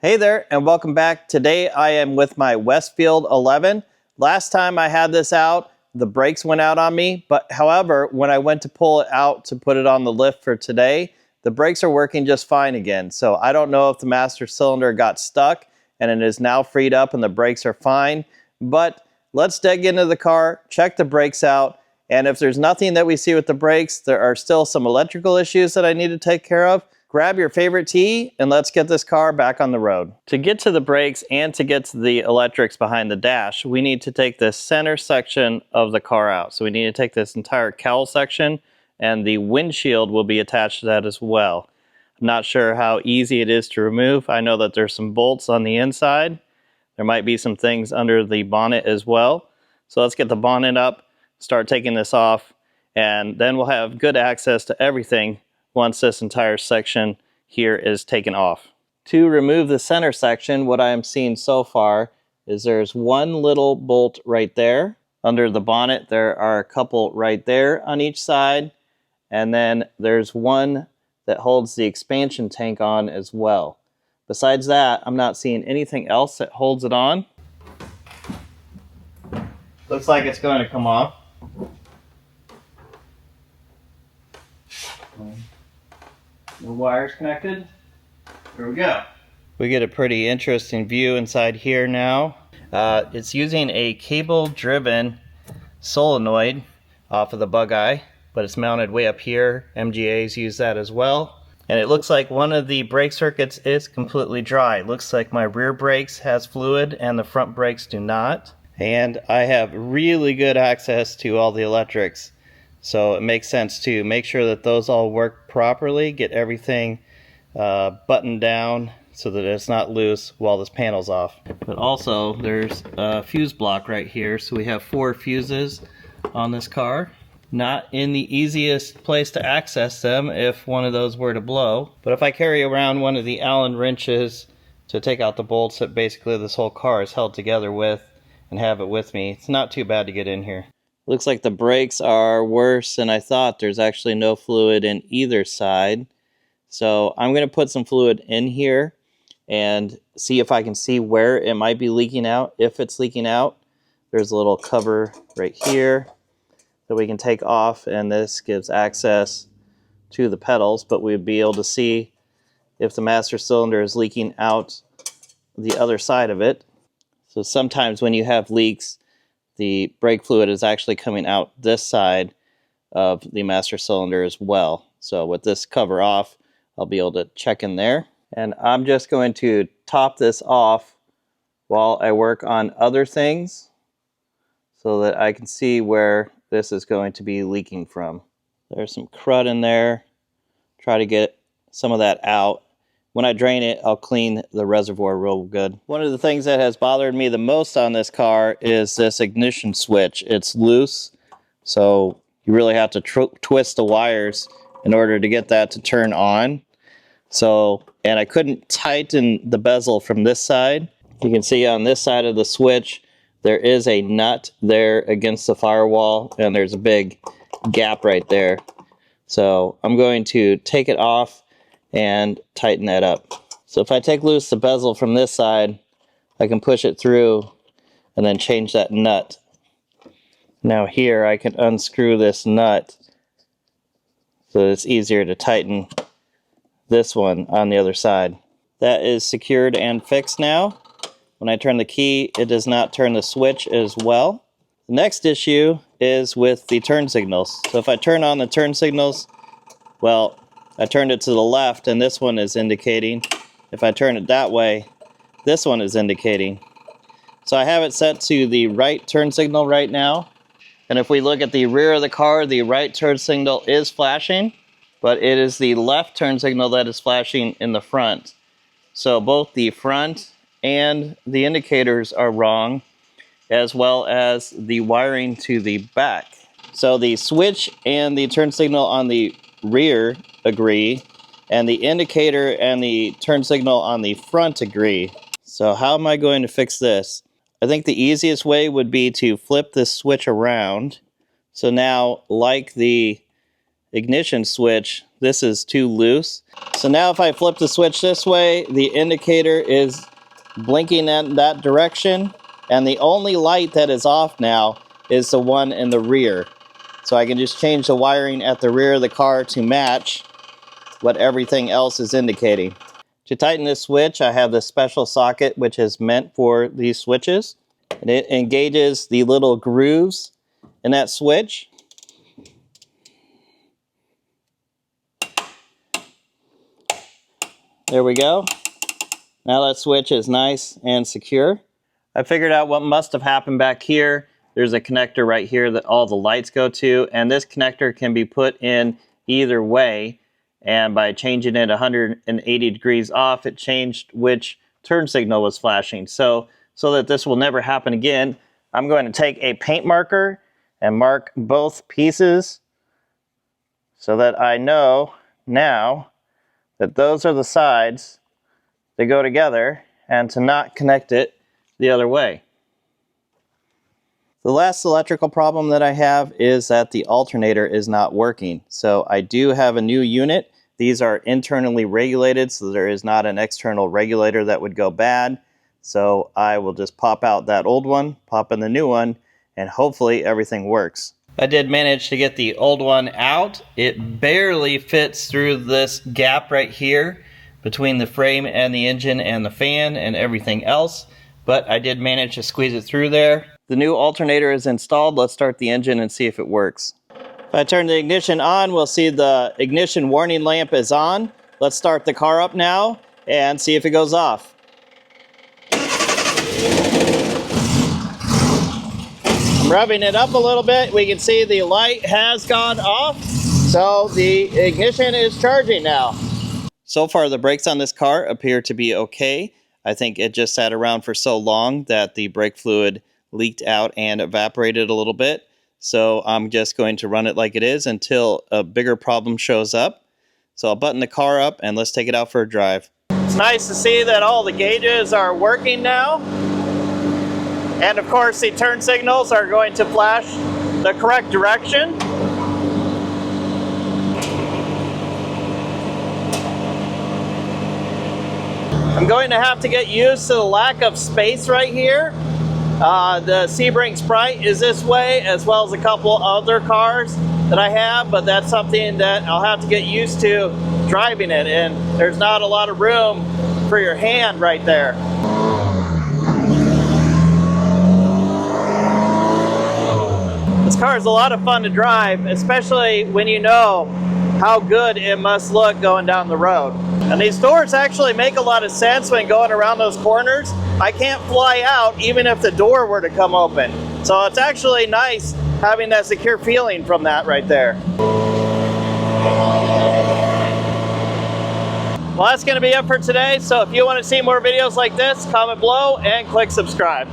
Hey there, and welcome back. Today I am with my Westfield XI. Last time I had this out, the brakes went out on me, but however, when I went to pull it out to put it on the lift for today, the brakes are working just fine again. So I don't know if the master cylinder got stuck and it is now freed up and the brakes are fine, but let's dig into the car, check the brakes out, and if there's nothing that we see with the brakes, there are still some electrical issues that I need to take care of. Grab your favorite tea and let's get this car back on the road. To get to the brakes and to get to the electrics behind the dash, we need to take the center section of the car out. So we need to take this entire cowl section, and the windshield will be attached to that as well. I'm not sure how easy it is to remove. I know that there's some bolts on the inside. There might be some things under the bonnet as well. So let's get the bonnet up, start taking this off, and then we'll have good access to everything once this entire section here is taken off. To remove the center section, what I am seeing so far is there's one little bolt right there. Under the bonnet, there are a couple right there on each side, and then there's one that holds the expansion tank on as well. Besides that, I'm not seeing anything else that holds it on. Looks like it's going to come off. The wires connected. Here we go. We get a pretty interesting view inside here now. It's using a cable-driven solenoid off of the bug eye, but it's mounted way up here. MGAs use that as well. And it looks like one of the brake circuits is completely dry. It looks like my rear brakes has fluid and the front brakes do not. And I have really good access to all the electrics. So it makes sense to make sure that those all work properly, get everything buttoned down so that it's not loose while this panel's off. But also there's a fuse block right here, so we have 4 fuses on this car. Not in the easiest place to access them if one of those were to blow. But if I carry around one of the Allen wrenches to take out the bolts that basically this whole car is held together with and have it with me, it's not too bad to get in here. Looks like the brakes are worse than I thought. There's actually no fluid in either side. So I'm going to put some fluid in here and see if I can see where it might be leaking out. If it's leaking out, there's a little cover right here that we can take off, and this gives access to the pedals, but we'd be able to see if the master cylinder is leaking out the other side of it. So sometimes when you have leaks, the brake fluid is actually coming out this side of the master cylinder as well. So with this cover off, I'll be able to check in there. And I'm just going to top this off while I work on other things so that I can see where this is going to be leaking from. There's some crud in there. Try to get some of that out. When I drain it, I'll clean the reservoir real good. One of the things that has bothered me the most on this car is this ignition switch. It's loose, so you really have to twist the wires in order to get that to turn on. And I couldn't tighten the bezel from this side. You can see on this side of the switch, there is a nut there against the firewall, and there's a big gap right there. So I'm going to take it off and tighten that up. So if I take loose the bezel from this side, I can push it through and then change that nut. Now here I can unscrew this nut so that it's easier to tighten this one on the other side. That is secured and fixed now. When I turn the key, it does not turn the switch as well. The next issue is with the turn signals. So if I turn on the turn signals, well, I turned it to the left and this one is indicating. If I turn it that way, this one is indicating. So I have it set to the right turn signal right now. And if we look at the rear of the car, the right turn signal is flashing, but it is the left turn signal that is flashing in the front. So both the front and the indicators are wrong, as well as the wiring to the back. So the switch and the turn signal on the rear agree, and the indicator and the turn signal on the front agree. So how am I going to fix this? I think the easiest way would be to flip this switch around. So now, like the ignition switch, this is too loose. So now if I flip the switch this way, the indicator is blinking in that direction, and the only light that is off now is the one in the rear. So I can just change the wiring at the rear of the car to match what everything else is indicating. To tighten this switch, I have this special socket which is meant for these switches. And it engages the little grooves in that switch. There we go. Now that switch is nice and secure. I figured out what must have happened back here. There's a connector right here that all the lights go to, and this connector can be put in either way, and by changing it 180 degrees off, it changed which turn signal was flashing. So that this will never happen again, I'm going to take a paint marker and mark both pieces so that I know now that those are the sides that go together, and to not connect it the other way. The last electrical problem that I have is that the alternator is not working. So I do have a new unit. These are internally regulated, so there is not an external regulator that would go bad. So I will just pop out that old one, pop in the new one, and hopefully everything works. I did manage to get the old one out. It barely fits through this gap right here between the frame and the engine and the fan and everything else, but I did manage to squeeze it through there. The new alternator is installed. Let's start the engine and see if it works. If I turn the ignition on, we'll see the ignition warning lamp is on. Let's start the car up now and see if it goes off. I'm revving it up a little bit. We can see the light has gone off, so the ignition is charging now. So far, the brakes on this car appear to be okay. I think it just sat around for so long that the brake fluid leaked out and evaporated a little bit. So I'm just going to run it like it is until a bigger problem shows up. So I'll button the car up and let's take it out for a drive. It's nice to see that all the gauges are working now. And of course, the turn signals are going to flash the correct direction. I'm going to have to get used to the lack of space right here. The Sebring Sprite is this way, as well as a couple other cars that I have, but that's something that I'll have to get used to driving it, and there's not a lot of room for your hand right there. This car is a lot of fun to drive, especially when you know how good it must look going down the road. And these doors actually make a lot of sense when going around those corners. I can't fly out even if the door were to come open. So it's actually nice having that secure feeling from that right there. Well, that's going to be it for today. So if you want to see more videos like this, comment below and click subscribe.